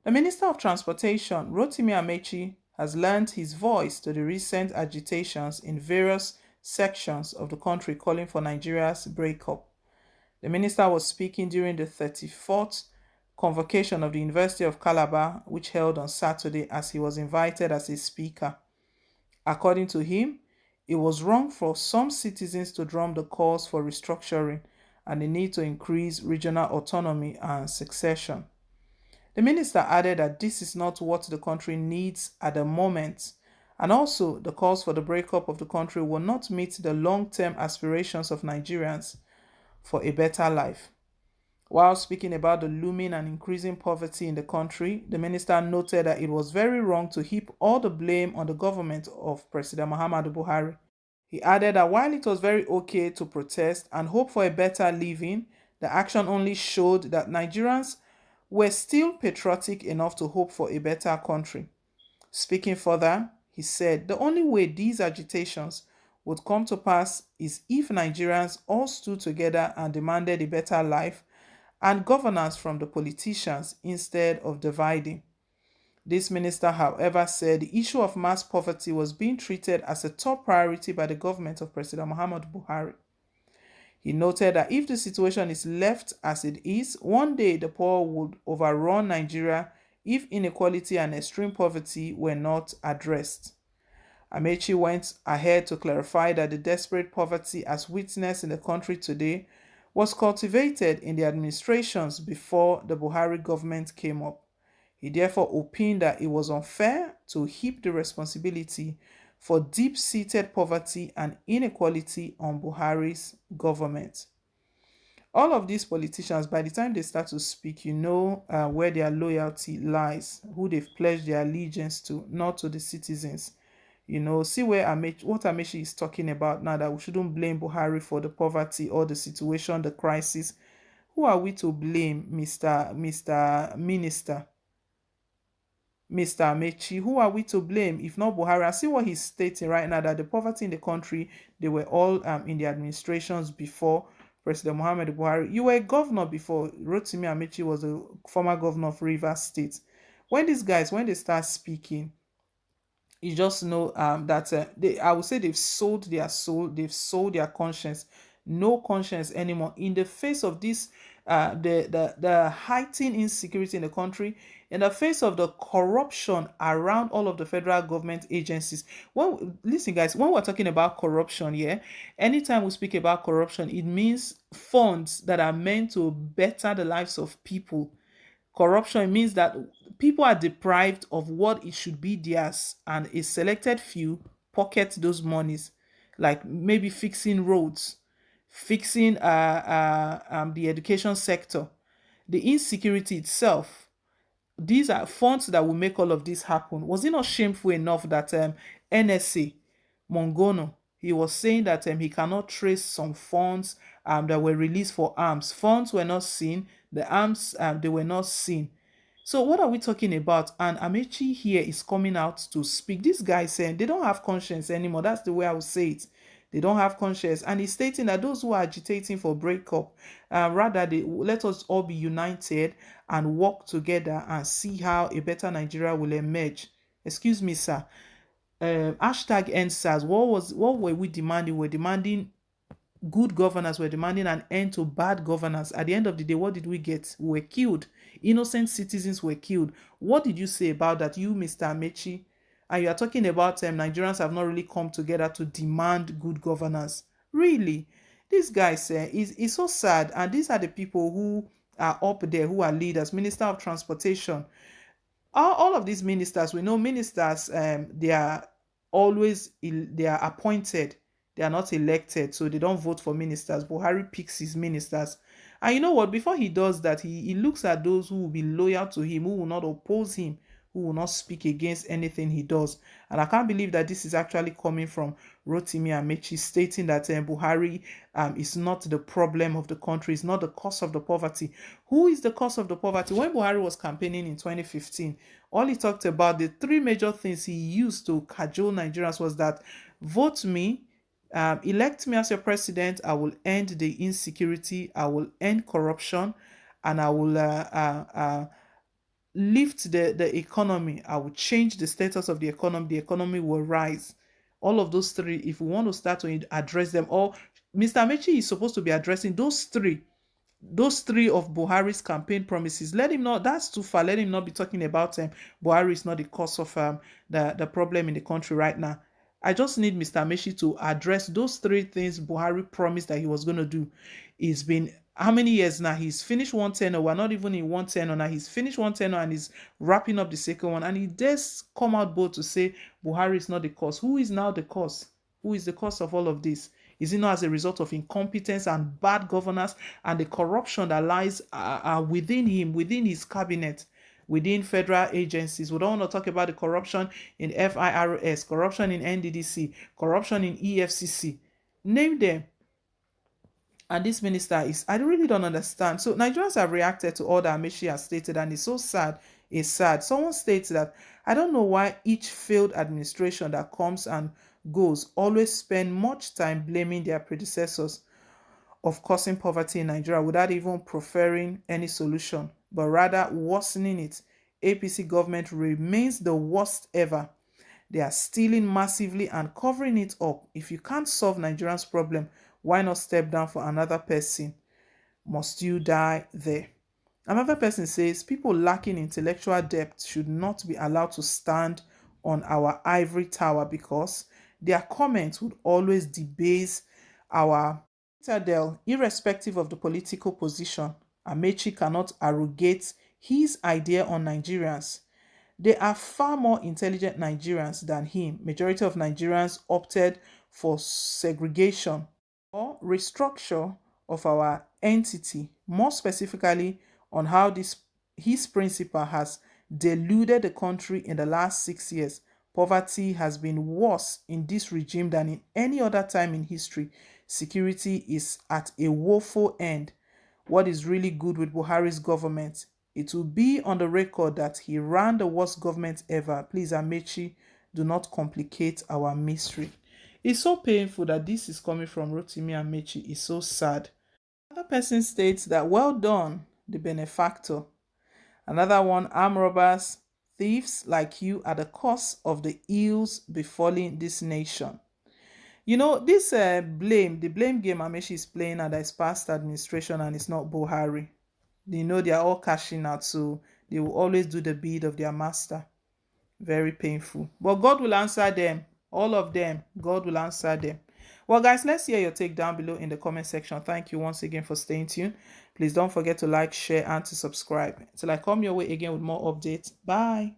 The Minister of Transportation, Rotimi Amechi, has lent his voice to the recent agitations in various sections of the country calling for Nigeria's breakup. The minister was speaking during the 34th convocation of the University of Calabar, which held on Saturday, as he was invited as a speaker. According to him, it was wrong for some citizens to drum the calls for restructuring and the need to increase regional autonomy and succession. The minister added that this is not what the country needs at the moment, and also the calls for the breakup of the country will not meet the long-term aspirations of Nigerians for a better life. While speaking about the looming and increasing poverty in the country, the minister noted that it was very wrong to heap all the blame on the government of President Muhammadu Buhari. He added that while it was very okay to protest and hope for a better living, the action only showed that Nigerians were still patriotic enough to hope for a better country. Speaking further, he said the only way these agitations would come to pass is if Nigerians all stood together and demanded a better life and governance from the politicians instead of dividing. This minister, however, said the issue of mass poverty was being treated as a top priority by the government of President Muhammadu Buhari. He noted that if the situation is left as it is, one day the poor would overrun Nigeria if inequality and extreme poverty were not addressed. Amechi went ahead to clarify that the desperate poverty as witnessed in the country today was cultivated in the administrations before the Buhari government came up. He therefore opined that it was unfair to heap the responsibility for deep-seated poverty and inequality on Buhari's government. All of these politicians, by the time they start to speak, you know where their loyalty lies, who they've pledged their allegiance to, not to the citizens. You know, see what Amechi is talking about now, that we shouldn't blame Buhari for the poverty or the situation, the crisis. Who are we to blame, Mr. Minister? Mr. Amechi, who are we to blame if not Buhari? I see what he's stating right now, that the poverty in the country, they were all in the administrations before President Muhammad Buhari. You were a governor before. Rotimi Amechi was a former governor of Rivers State. When these guys, when they start speaking, you just know that I would say they've sold their soul, they've sold their conscience, no conscience anymore in the face of this the heightened insecurity in the country, in the face of the corruption around all of the federal government agencies. When listen guys, when we're talking about corruption, yeah, anytime we speak about corruption, it means funds that are meant to better the lives of people. Corruption means that people are deprived of what it should be theirs, and a selected few pocket those monies, like maybe fixing roads, fixing the education sector, the insecurity itself. These are funds that will make all of this happen. Was it not shameful enough that NSA, Mongono, he was saying that he cannot trace some funds that were released for arms. Funds were not seen, the arms they were not seen. So what are we talking about? And Amechi here is coming out to speak. This guy saying they don't have conscience anymore. That's the way I would say it. They don't have conscience, and he's stating that those who are agitating for breakup, rather they let us all be united and work together and see how a better Nigeria will emerge. Excuse me, sir. Hashtag NSAS. What were we demanding? We're demanding good governance. We're demanding an end to bad governance. At the end of the day, what did we get? We were killed. Innocent citizens were killed. What did you say about that, you, Mr. Amechi? And you are talking about Nigerians have not really come together to demand good governance. Really? This guy is so sad. And these are the people who are up there, who are leaders, Minister of Transportation. All of these ministers, we know ministers, they are always, they are appointed. They are not elected, so they don't vote for ministers. Buhari picks his ministers. And you know what? Before he does that, he looks at those who will be loyal to him, who will not oppose him, who will not speak against anything he does. And I can't believe that this is actually coming from Rotimi Amechi, stating that Buhari is not the problem of the country, is not the cause of the poverty. Who is the cause of the poverty? When Buhari was campaigning in 2015, all he talked about, the three major things he used to cajole Nigerians was that vote me, elect me as your president, I will end the insecurity, I will end corruption, and I will lift the economy. I will change the status of the economy will rise. All of those three, if we want to start to address them, or Mr. Amechi is supposed to be addressing those three of Buhari's campaign promises. Let him not, that's too far. Let him not be talking about Buhari is not the cause of the problem in the country right now. I just need Mr. Meshi to address those three things Buhari promised that he was going to do. It's been how many years now? He's finished one tenor. We're not even in one tenor now. He's finished one tenor and he's wrapping up the second one. And he does come out bold to say Buhari is not the cause. Who is now the cause? Who is the cause of all of this? Is it not as a result of incompetence and bad governance and the corruption that lies within him, within his cabinet, within federal agencies? We don't want to talk about the corruption in FIRS, corruption in NDDC, corruption in EFCC. Name them. And this minister is, I really don't understand. So Nigerians have reacted to all that Amechi has stated, and it's so sad. It's sad. Someone states that I don't know why each failed administration that comes and goes always spend much time blaming their predecessors of causing poverty in Nigeria without even preferring any solution, but rather worsening it. APC government remains the worst ever. They are stealing massively and covering it up. If you can't solve Nigerians' problem, why not step down for another person? Must you die there? Another person says people lacking intellectual depth should not be allowed to stand on our ivory tower because their comments would always debase our citadel, irrespective of the political position. Amechi cannot arrogate his idea on Nigerians. There are far more intelligent Nigerians than him. Majority of Nigerians opted for segregation or restructure of our entity, more specifically on how this his principle has deluded the country in the last 6 years. Poverty has been worse in this regime than in any other time in history. Security is at a woeful end. What is really good with Buhari's government? It will be on the record that he ran the worst government ever. Please, Amechi, do not complicate our mystery. It's so painful that this is coming from Rotimi Amechi. It's so sad. Another person states that well done, the benefactor. Another one, armed robbers, thieves like you are the cause of the ills befalling this nation. You know, this the blame game Amechi is playing at his past administration and it's not Buhari. They know they are all cashing out, so they will always do the bid of their master. Very painful. But God will answer them. All of them. God will answer them. Well, guys, let's hear your take down below in the comment section. Thank you once again for staying tuned. Please don't forget to like, share, and to subscribe. Till I come your way again with more updates. Bye.